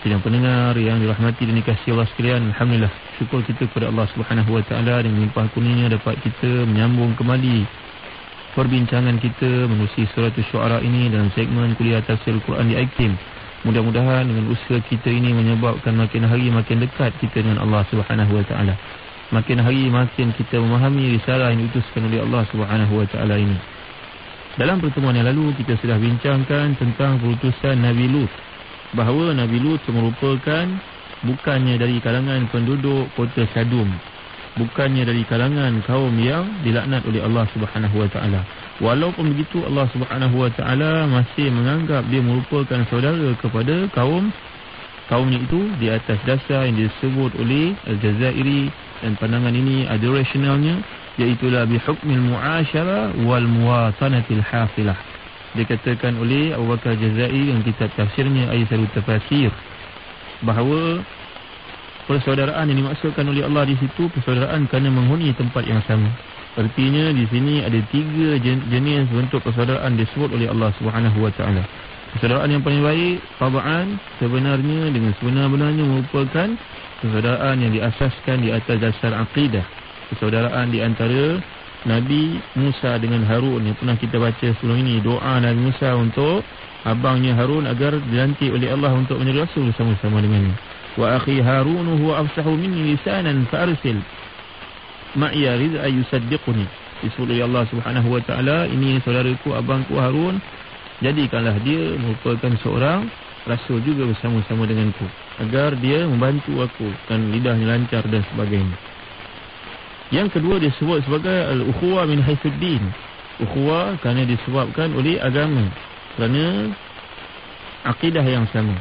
Sidang pendengar yang dirahmati dan dikasihi Allah sekalian, alhamdulillah, syukur kita kepada Allah Subhanahu Wa Taala dengan limpah kurnianya dapat kita menyambung kembali perbincangan kita menerusi surah Asy-Syu'ara ini dalam segmen kuliah tafsir Al-Quran di IKIM. Mudah-mudahan dengan usaha kita ini menyebabkan makin hari makin dekat kita dengan Allah Subhanahu Wa Taala. Makin hari makin kita memahami risalah yang diutuskan oleh Allah Subhanahu Wa Taala ini. Dalam pertemuan yang lalu kita sudah bincangkan tentang perutusan Nabi Lut, bahawa Nabi Lut merupakan bukannya dari kalangan penduduk kota Sadum, bukannya dari kalangan kaum yang dilaknat oleh Allah Subhanahu Wa Taala. Walaupun begitu, Allah Subhanahu Wa Taala masih menganggap dia merupakan saudara kepada kaumnya itu di atas dasar yang disebut oleh Al-Jazairi, dan pandangan ini ada rasionalnya, iaitu bihukmil muasyara wal muwatanatil hafilah. Dikatakan oleh Abu Bakar Jazairi yang kitab tafsirnya Aisarut Tafasir, bahawa persaudaraan yang dimaksudkan oleh Allah di situ persaudaraan kerana menghuni tempat yang sama. Artinya di sini ada 3 jenis bentuk persaudaraan disebut oleh Allah Subhanahu Wa Taala. Persaudaraan yang paling baik tabaan sebenarnya dengan sebenar-benarnya merupakan persaudaraan yang diasaskan di atas dasar akidah. Persaudaraan di antara Nabi Musa dengan Harun yang pernah kita baca sebelum ini, doa Nabi Musa untuk abangnya Harun agar dilantik oleh Allah untuk menjadi rasul sama-sama dengannya. Wa akhi Harun huwa afsahu minni lisanan fa arsil ma'iya rid'a yusaddiquni. Disebut oleh Allah Subhanahu Wa Taala, ini saudaraku, abangku Harun, jadikanlah dia merupakan seorang rasul juga bersama-sama denganku, agar dia membantu aku dan lidahnya lancar dan sebagainya. Yang kedua disebut sebagai al-ukhuwah min haitsuddin. Ukhuwah kerana disebabkan oleh agama, kerana akidah yang sama.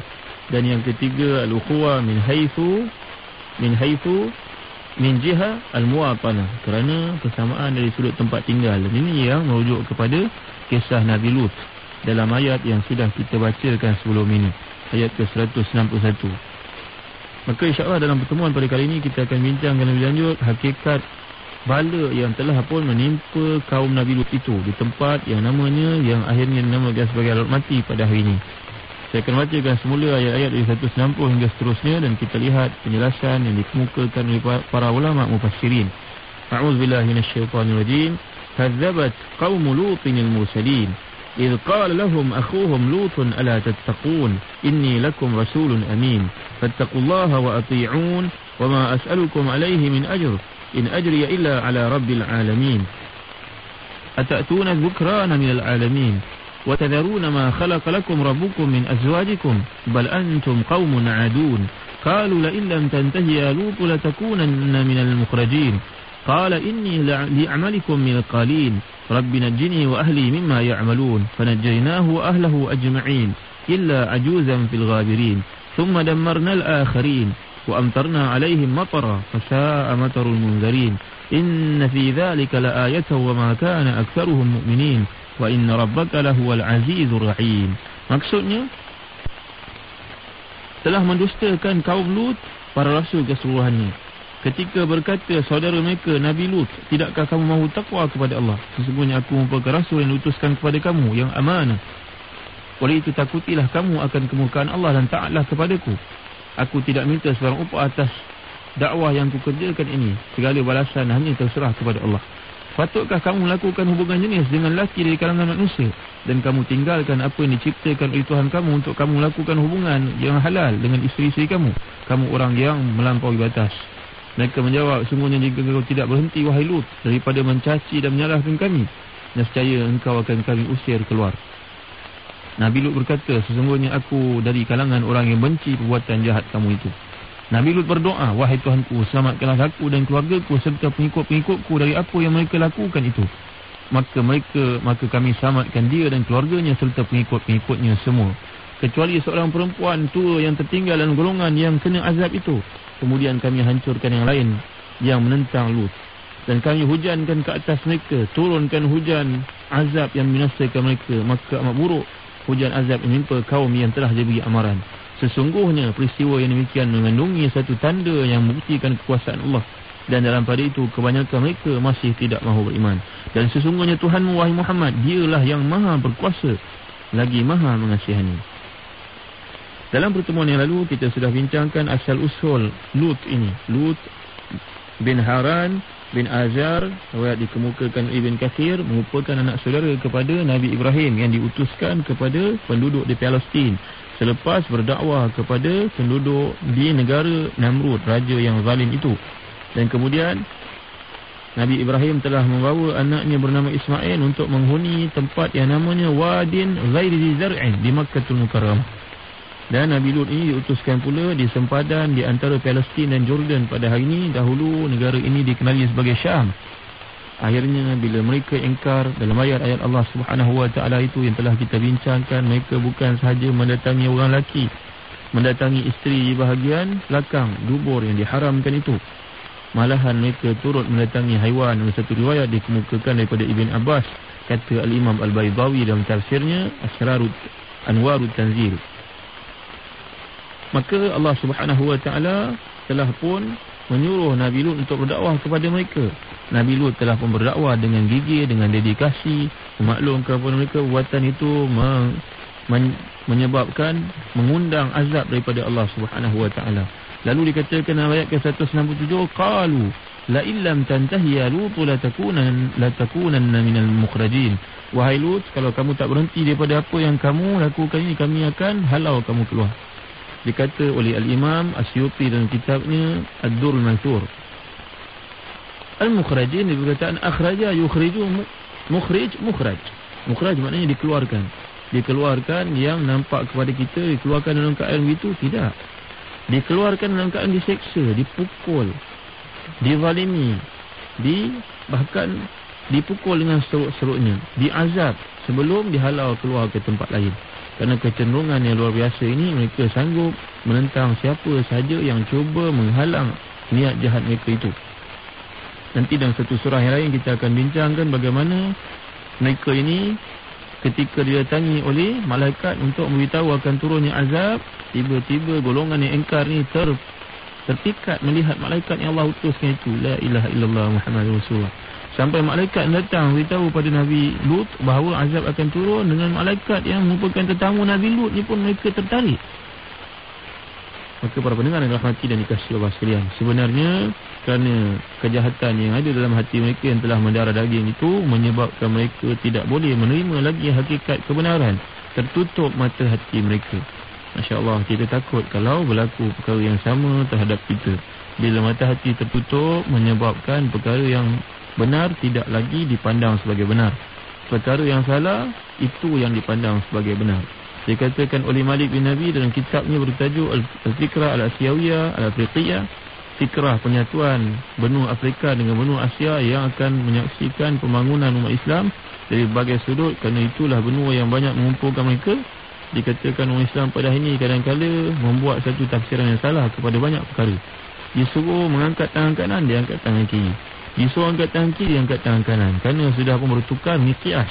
Dan yang ketiga al-ukhuwah min haitsu min jiha al-muwatanah, kerana persamaan dari sudut tempat tinggal. Dan ini yang merujuk kepada kisah Nabi Lut dalam ayat yang sudah kita bacakan sebelum ini, ayat ke-161. Maka insya-Allah dalam pertemuan pada kali ini kita akan bincangkan lebih lanjut hakikat bala yang telah pun menimpa kaum Nabi Lut itu di tempat yang namanya, yang akhirnya dinamakan sebagai Laut Mati pada hari ini. Saya akan bacakan semula ayat-ayat dari 160 hingga seterusnya, dan kita lihat penjelasan yang dikemukakan oleh para ulama mufassirin. A'udzubillahi minasyaitonir rajim. Kadzabat qaum Lutin al-mursalin إذ قال لهم أخوهم لوط ألا تتقون إني لكم رسول أمين فاتقوا الله وأطيعون وما أسألكم عليه من أجر إن أجري إلا على رب العالمين أتأتون الذكران من العالمين وتذرون ما خلق لكم ربكم من أزواجكم بل أنتم قوم عادون قالوا لئن لم تنتهي يا لوط لتكونن من المخرجين قال إني لأعملكم من القالين رب نجني وأهلي مما يعملون فنجيناه وأهله أجمعين إلا عجوزا في الغابرين ثم دمرنا الآخرين وأمطرنا عليهم مطرا فساء مطر المنذرين إن في ذلك لآية وما كان أكثرهم مؤمنين وإن ربك لهو العزيز الرحيم. Maksudnya telah mendustakan kaum Lut para rasul keseluruhannya ketika berkata saudara mereka Nabi Lut, tidakkah kamu mahu takwa kepada Allah? Sesungguhnya aku merupakan rasul yang diutuskan kepada kamu yang amanah. Oleh itu takutilah kamu akan kemurkaan Allah dan taatlah kepadaku. Aku tidak minta sebarang upah atas dakwah yang kukerjakan ini. Segala balasan hanya terserah kepada Allah. Patutkah kamu melakukan hubungan jenis dengan lelaki dari kalangan manusia, dan kamu tinggalkan apa yang diciptakan oleh Tuhan kamu untuk kamu melakukan hubungan yang halal dengan isteri-isteri kamu? Kamu orang yang melampaui batas. Mereka menjawab, sungguhnya jika kau tidak berhenti wahai Lut daripada mencaci dan menyalahkan kami, nescaya engkau akan kami usir keluar. Nabi Lut berkata, sesungguhnya aku dari kalangan orang yang benci perbuatan jahat kamu itu. Nabi Lut berdoa, wahai Tuhanku, selamatkanlah aku dan keluargaku serta pengikut-pengikutku dari apa yang mereka lakukan itu. Maka kami selamatkan dia dan keluarganya serta pengikut-pengikutnya semua, kecuali seorang perempuan tua yang tertinggal dalam golongan yang kena azab itu. Kemudian kami hancurkan yang lain yang menentang Lut, dan kami hujankan ke atas mereka, turunkan hujan azab yang membinasakan mereka. Maka amat buruk hujan azab yang menimpa kaum yang telah diberi amaran. Sesungguhnya peristiwa yang demikian mengandungi satu tanda yang membuktikan kekuasaan Allah, dan dalam pada itu kebanyakan mereka masih tidak mahu beriman. Dan sesungguhnya Tuhanmu wahai Muhammad, dialah yang maha berkuasa lagi maha mengasihani. Dalam pertemuan yang lalu kita sudah bincangkan asal-usul Lut ini. Lut bin Haran bin Azar, riwayat dikemukakan Ibn Kathir, merupakan anak saudara kepada Nabi Ibrahim yang diutuskan kepada penduduk di Palestin selepas berdakwah kepada penduduk di negara Namrud, raja yang zalim itu. Dan kemudian Nabi Ibrahim telah membawa anaknya bernama Ismail untuk menghuni tempat yang namanya Wadin Ghairi Zar'in di Makkahul Mukarramah. Dan Nabi Lut ini diutuskan pula di sempadan di antara Palestin dan Jordan pada hari ini. Dahulu negara ini dikenali sebagai Syam. Akhirnya bila mereka ingkar dalam ayat-ayat Allah Subhanahu Wa Taala itu yang telah kita bincangkan, mereka bukan sahaja mendatangi orang lelaki, mendatangi isteri di bahagian belakang dubur yang diharamkan itu, malahan mereka turut mendatangi haiwan. Dalam satu riwayat dikemukakan daripada Ibn Abbas, kata Al-Imam Al-Baydawi dalam tafsirnya Asrarut Anwarut Tanzil. Maka Allah Subhanahu Wa Taala telah pun menyuruh Nabi Lut untuk berdakwah kepada mereka. Nabi Lut telah pun berdakwah dengan gigih, dengan dedikasi, memaklumkan kepada mereka perbuatan itu menyebabkan mengundang azab daripada Allah Subhanahu Wa Taala. Lalu dikatakan dalam ayat ke-167, qalu la illam tantahi ya Lut la takunanna minal mukhrajin. Wahai Lut, kalau kamu tak berhenti daripada apa yang kamu lakukan ini, kami akan halau kamu keluar. Dikata oleh Al-Imam Asyuti dalam kitabnya Ad-Durrul Mansur, Al-Mukhrajin berkataan akhraja yukhriju, mukhrij. Mukhraj maknanya dikeluarkan. Dikeluarkan yang nampak kepada kita, dikeluarkan dalam keadaan begitu, tidak. Dikeluarkan dalam keadaan diseksa, dipukul, dizalimi, bahkan dipukul dengan seruk-seruknya, diazab sebelum dihalau keluar ke tempat lain. Kerana kecenderungan yang luar biasa ini, mereka sanggup menentang siapa sahaja yang cuba menghalang niat jahat mereka itu. Nanti dalam satu surah yang lain kita akan bincangkan bagaimana mereka ini ketika didatangi oleh malaikat untuk memberitahu akan turunnya azab, tiba-tiba golongan yang engkar ini terpikat melihat malaikat yang Allah utuskan itu, la ilaha illallah Muhammadur Rasulullah. Sampai malaikat datang beritahu pada Nabi Lut bahawa azab akan turun, dengan malaikat yang merupakan tetamu Nabi Lut ni pun mereka tertarik. Maka para pendengar yang dirahmati dan dikasihi Allah sekalian, sebenarnya kerana kejahatan yang ada dalam hati mereka yang telah mendarah daging itu menyebabkan mereka tidak boleh menerima lagi hakikat kebenaran, tertutup mata hati mereka. Masya Allah, kita takut kalau berlaku perkara yang sama terhadap kita. Bila mata hati tertutup, menyebabkan perkara yang benar tidak lagi dipandang sebagai benar, perkara yang salah itu yang dipandang sebagai benar. Dikatakan oleh Malik bin Nabi dalam kitabnya bertajuk Al-Fikrah Al-Asiyawiyah Al-Afriqiyah, fikrah penyatuan benua Afrika dengan benua Asia yang akan menyaksikan pembangunan umat Islam dari berbagai sudut. Kerana itulah benua yang banyak mengumpulkan mereka. Dikatakan umat Islam pada hari ini kadang-kala membuat satu tafsiran yang salah kepada banyak perkara. Disuruh mengangkat tangan kanan, dia angkat tangan kiri. Disuruh angkat tangan kiri, dia angkat tangan kanan. Kerana sudah pun bertukar miqyas,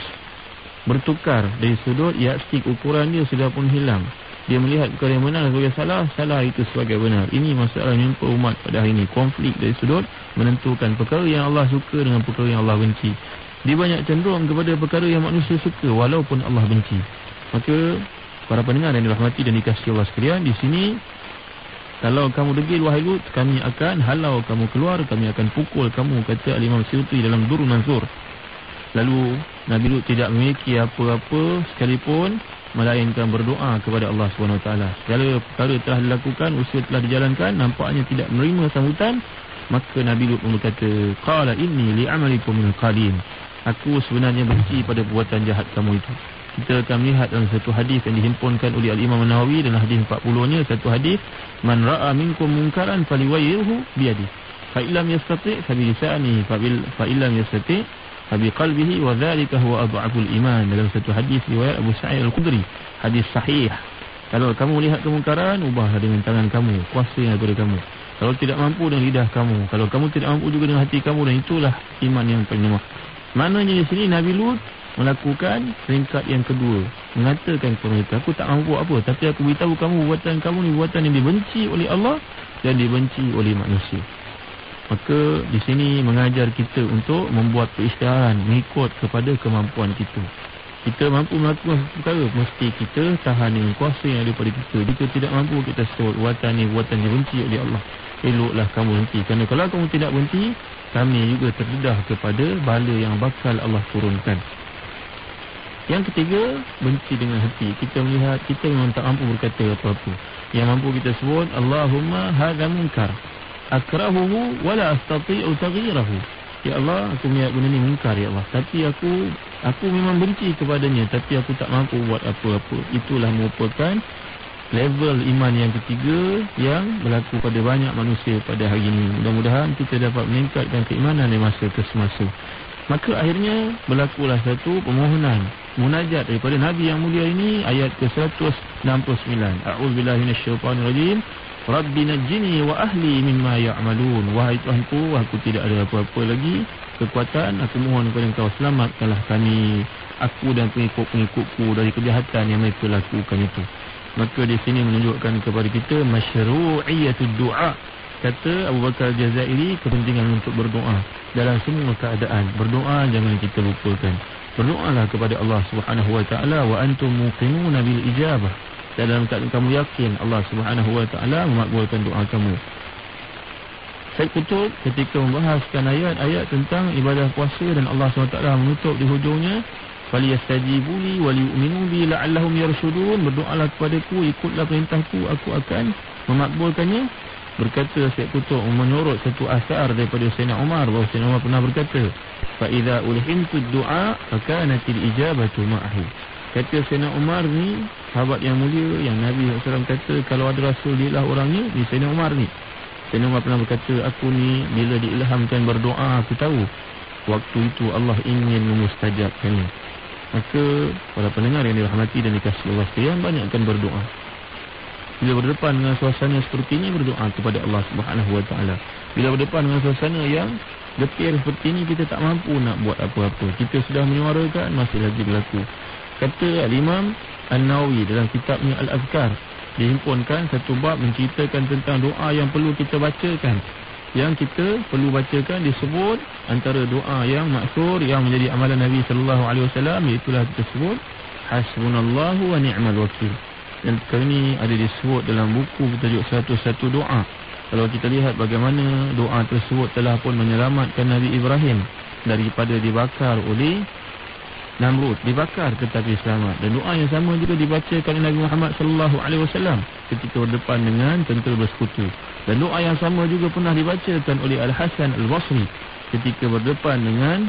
bertukar dari sudut yardstick, ukuran dia sudah pun hilang. Dia melihat perkara yang benar sebagai salah, salah itu sebagai benar. Ini masalah yang menimpa umat pada hari ini. Konflik dari sudut menentukan perkara yang Allah suka dengan perkara yang Allah benci. Dia banyak cenderung kepada perkara yang manusia suka walaupun Allah benci. Maka para pendengar yang dirahmati dan dikasihi Allah sekalian, di sini kalau kamu degil wahai Lut, kami akan halau kamu keluar, kami akan pukul kamu, kata Al-Imam Suyuti dalam Durrul Mansur. Lalu Nabi Lut tidak memiliki apa-apa sekalipun melainkan berdoa kepada Allah SWT. Segala perkara telah dilakukan, usaha telah dijalankan, nampaknya tidak menerima sambutan. Maka Nabi Lut berkata, qala inni li'amalikum minal qalin. Aku sebenarnya benci pada perbuatan jahat kamu itu. Kita akan melihat dalam satu hadis yang dihimpunkan oleh Al-Imam An-Nawawi dalam hadis 40-nya, satu hadis, man ra'a minkum munkaran falyughayyirhu biyadihi fa illam yastati' fa bilisanihi fa illam yastati' fa biqalbihi wa dhalika huwa adhaful iman. Dalam satu hadis riwayat Abu Sa'id Al-Khudri, hadis sahih. Kalau kamu lihat kemungkaran, ubahlah dengan tangan kamu, kuasa yang ada kamu. Kalau tidak mampu dengan lidah kamu, kalau kamu tidak mampu juga dengan hati kamu, dan itulah iman yang paling lemah. Maknanya di sini Nabi Lut melakukan peringkat yang kedua, mengatakan kepada mereka, aku tak mampu apa, tapi aku beritahu kamu buatan kamu ni buatan yang dibenci oleh Allah dan dibenci oleh manusia. Maka di sini mengajar kita untuk membuat perisytiharan mengikut kepada kemampuan kita. Kita mampu melakukan satu perkara, mesti kita tahan dengan kuasa yang ada pada kita. Jika tidak mampu, kita sebut buatan ni dibenci oleh Allah. Eloklah kamu berhenti. Kerana kalau kamu tidak berhenti, kami juga terdedah kepada bala yang bakal Allah turunkan. Yang ketiga, benci dengan hati. Kita melihat kita memang tak mampu berkata apa-apa. Yang mampu kita sebut, Allahumma hadha munkar akrahuhu wala astati'u taghirahu. Ya Allah, aku melihat benda ni munkar, ya Allah. Tapi aku memang benci kepadanya, tapi aku tak mampu buat apa-apa. Itulah merupakan level iman yang ketiga yang berlaku pada banyak manusia pada hari ini. Mudah-mudahan kita dapat meningkatkan keimanan dari masa ke semasa. Maka akhirnya berlakulah satu permohonan munajat daripada Nabi yang mulia ini, ayat ke-169. A'udzubillahi minasyaitonirrajim. Rabbi najjini wa ahli mimma ya'malun. Wahai Tuhanku, aku tidak ada apa-apa lagi kekuatan, aku mohon kepada Engkau selamatkanlah kami, aku dan pengikut-pengikutku dari kejahatan yang mereka lakukan itu. Maka di sini menunjukkan kepada kita masyru'iyatud du'a. Kata Abu Bakar Jazairi, kepentingan untuk berdoa dalam semua keadaan. Berdoa jangan kita lupakan. Berdoalah kepada Allah Subhanahu wa taala, wa antum muqinuna bil ijabah. Dalam keadaan kamu yakin Allah Subhanahu wa taala memakbulkan doa kamu. Syekh Qutb ketika membahaskan ayat-ayat tentang ibadah puasa dan Allah SWT menutup di hujungnya, falyastajibu li wa liyu'minu bi la'allahum yarshudun. Berdoalah kepadaku, ikutlah perintahku, aku akan memakbulkannya. Berkata Syekh Qutb menyorot satu asar daripada Sayyidina Umar, bahawa Sayyidina Umar pernah berkata, fa idza ulhimtu du'a fa kanatil ijabatu ma'ahu. Kata Sayyidina Umar ni, sahabat yang mulia, yang Nabi SAW kata kalau ada Rasul dia lah orangnya, ni Sayyidina Umar ni. Sayyidina Umar pernah berkata, aku ni bila diilhamkan berdoa, aku tahu waktu itu Allah ingin memustajabkannya. Maka para pendengar yang dirahmati dan dikasihi Allah sekalian, banyakkan berdoa. Bila berdepan dengan suasana seperti ini, berdoa kepada Allah Subhanahu wa taala. Bila berdepan dengan suasana yang getir seperti ini, kita tak mampu nak buat apa-apa, kita sudah menyuarakan, masih lagi berlaku. Kata Al-Imam An-Nawawi dalam kitabnya Al-Azkar, dihimpunkan satu bab menceritakan tentang doa yang perlu kita bacakan. Yang kita perlu bacakan disebut antara doa yang maksur, yang menjadi amalan Nabi SAW, iaitulah kita sebut Hasbunallahu wa ni'mal wakil. Dan perkara ini ada disebut dalam buku bertajuk 101 doa. Kalau kita lihat bagaimana doa tersebut telah pun menyelamatkan Nabi Ibrahim daripada dibakar oleh Namrud, dibakar tetapi selamat. Dan doa yang sama juga dibacakan oleh Nabi Muhammad SAW ketika berdepan dengan tentera bersekutu. Dan doa yang sama juga pernah dibacakan oleh Al-Hasan Al-Basri ketika berdepan dengan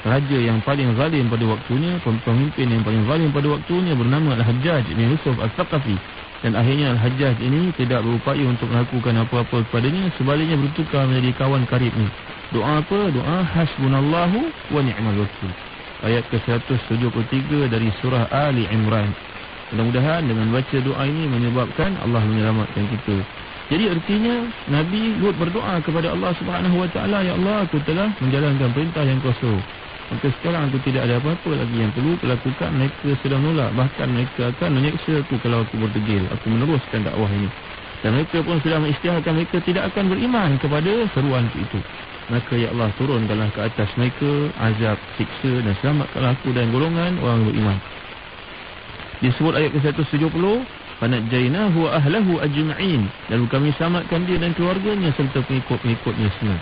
raja yang paling zalim pada waktunya, pemimpin yang paling zalim pada waktunya, bernama Al-Hajjaj bin Yusuf Al-Thaqafi. Dan akhirnya Al-Hajjaj ini tidak berupaya untuk melakukan apa-apa kepadanya, sebaliknya bertukar menjadi kawan karibnya. Doa apa? Doa Hasbunallahu wa ni'mal wakil. Ayat ke-173 dari surah Ali Imran. Mudah-mudahan dengan baca doa ini menyebabkan Allah menyelamatkan kita. Jadi artinya Nabi Lut berdoa kepada Allah Subhanahu wa taala, ya Allah, aku telah menjalankan perintah yang kau suruh. Maka sekarang aku tidak ada apa-apa lagi yang perlu kulakukan. Mereka sudah menolak, bahkan mereka akan menyeksa aku kalau aku berdegil, aku meneruskan dakwah ini. Dan mereka pun sudah mengisytiharkan mereka tidak akan beriman kepada seruan itu. Maka ya Allah, turunkanlah ke atas mereka azab, siksa, dan selamatkanlah aku dan golongan orang beriman. Disebut ayat ke-170, fanajjaynahu wa ahlahu ajma'in. Lalu kami selamatkan dia dan keluarganya serta pengikut-pengikutnya semua.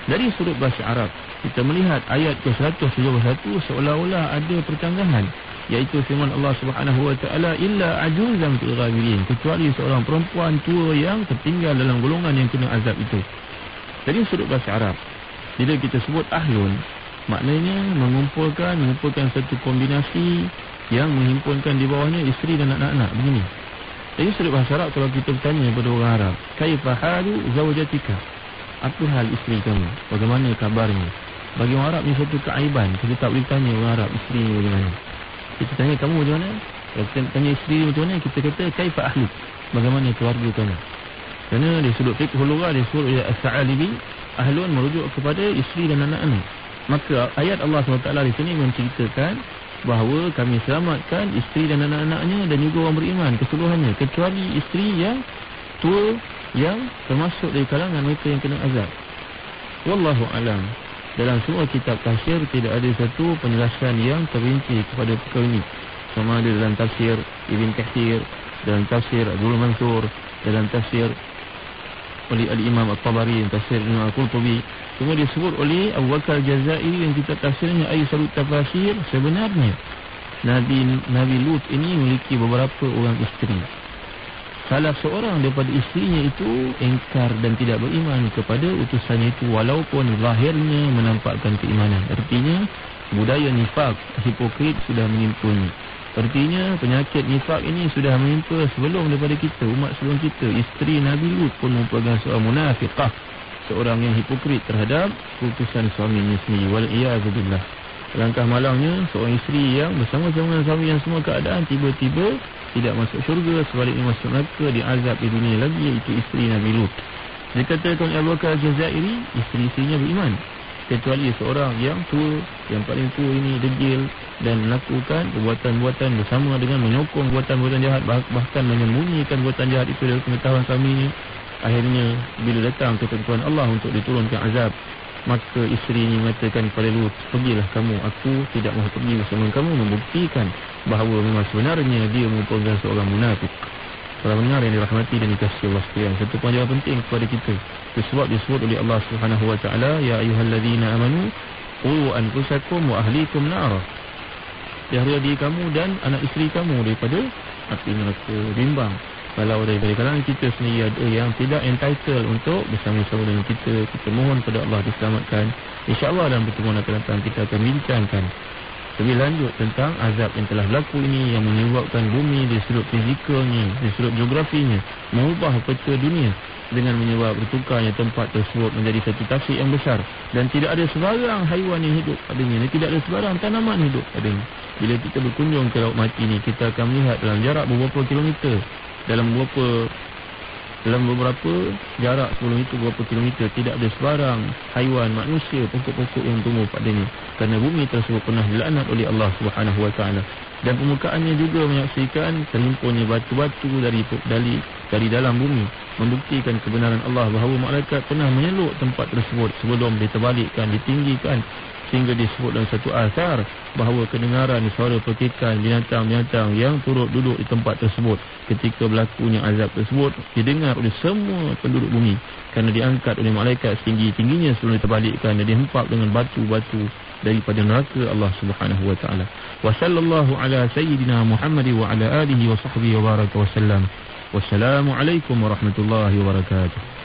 Dari sudut bahasa Arab, kita melihat ayat ke-171 seolah-olah ada percanggahan, iaitu firman Allah Subhanahu wa taala, illa ajuzan fil ghabirin, kecuali seorang perempuan tua yang tertinggal dalam golongan yang kena azab itu. Dari sudut bahasa Arab, bila kita sebut ahlun, maknanya mengumpulkan satu kombinasi yang menghimpunkan di bawahnya isteri dan anak-anak, begini. Dari sudut bahasa Arab, kalau kita bertanya kepada orang Arab, kaifa halu zawjatika, apa hal isteri kamu, bagaimana kabarnya? Bagi orang Arab ni satu keaiban, kita tak boleh tanya orang Arab isteri ni bagaimana. Kita tanya kamu macam mana, kalau kita tanya isteri macam mana, kita kata kaifa ahluk, bagaimana keluarga kamu. Kerana di sudut fiqh lughah disebut oleh As-Sa'alibi, ahlun merujuk kepada isteri dan anak-anak. Maka ayat Allah SWT di sini menceritakan bahawa kami selamatkan isteri dan anak-anaknya dan juga orang beriman keseluruhannya, kecuali isteri yang tua yang termasuk dari kalangan mereka yang kena azab. Wallahu alam. Dalam semua kitab tafsir tidak ada satu penjelasan yang terrinci kepada perkara ini. Sama ada dalam tafsir Ibn Kathir, dalam tafsir Abdul Mansur, dalam tafsir oleh Al-Imam At-Tabari, tafsir Imam Al-Qurtubi, semua disebut oleh Abu Bakar Al-Jazairi yang kita tafsirnya Aisyarut Tafasir. Sebenarnya Nabi Lut ini memiliki beberapa orang isteri. Salah seorang daripada isterinya itu ingkar dan tidak beriman kepada utusannya itu, walaupun lahirnya menampakkan keimanan. Artinya budaya nifak, hipokrit sudah menimpa. Artinya penyakit nifak ini sudah menimpa sebelum daripada kita, umat sebelum kita. Isteri Nabi Lut pun merupakan seorang munafiqah, seorang yang hipokrit terhadap utusan suaminya sendiri. Wal'iyazubillah. Langkah malangnya seorang isteri yang bersama-sama dengan suami yang semua keadaan tiba-tiba tidak masuk syurga, sebaliknya masuk neraka, diazab di dunia lagi, iaitu isteri Nabi Lut. Dikatakan oleh Abu Bakar Al-Jazairi, isteri-isterinya beriman, kecuali seorang yang tua, yang paling tua ini degil dan melakukan perbuatan-perbuatan bersama dengan menyokong perbuatan-perbuatan jahat, bahkan menyembunyikan perbuatan jahat itu dari pengetahuan suaminya. Akhirnya bila datang ketentuan Allah untuk diturunkan azab, maka isteri ini mengatakan kepada Lut, pergilah kamu, aku tidak mahu pergi bersama kamu, membuktikan bahawa memang sebenarnya dia merupakan seorang munafik. Para pendengar yang dirahmati dan dikasihi Allah sekalian, satu pelajaran penting kepada kita, sebab disebut oleh Allah Subhanahu wa taala, ya ayyuhallazina amanu qu anfusakum wa ahlikum nar. Jaga diri kamu dan anak isteri kamu daripada api neraka. Bimbang kalau daripada kalangan kita sendiri ada yang tidak entitled untuk bersama-sama dengan kita, kita mohon kepada Allah diselamatkan. InsyaAllah dalam pertemuan akan datang kita akan bincangkan lebih lanjut tentang azab yang telah berlaku ini, yang menyebabkan bumi di sudut fizikalnya, di sudut geografinya mengubah peta dunia dengan menyebab bertukarnya tempat tersebut menjadi satu tasik yang besar, dan tidak ada sebarang haiwan yang hidup padanya, dan tidak ada sebarang tanaman hidup padanya. Bila kita berkunjung ke Laut Mati ini, kita akan melihat dalam jarak beberapa kilometer, dalam beberapa jarak sebelum itu, beberapa kilometer, tidak ada sebarang haiwan, manusia, pokok-pokok yang tumbuh padanya, kerana bumi tersebut pernah dilaknat oleh Allah Subhanahu wa taala. Dan permukaannya juga menyaksikan terhimpunnya batu-batu dari dalam bumi, membuktikan kebenaran Allah bahawa malaikat pernah menyeluk tempat tersebut sebelum diterbalikkan, ditinggikan, sehingga disebut dalam satu asar bahawa kedengaran suara pertikan binatang-binatang yang turut duduk di tempat tersebut ketika berlakunya azab tersebut didengar oleh semua penduduk bumi, kerana diangkat oleh malaikat setinggi-tingginya sebelum diterbalikkan dan dihempap dengan batu-batu daripada neraka Allah Subhanahu wa taala. Wa sallallahu ala sayyidina Muhammad wa ala alihi wa sahbihi wa baraka wa sallam. Wassalamu alaikum warahmatullahi wabarakatuh.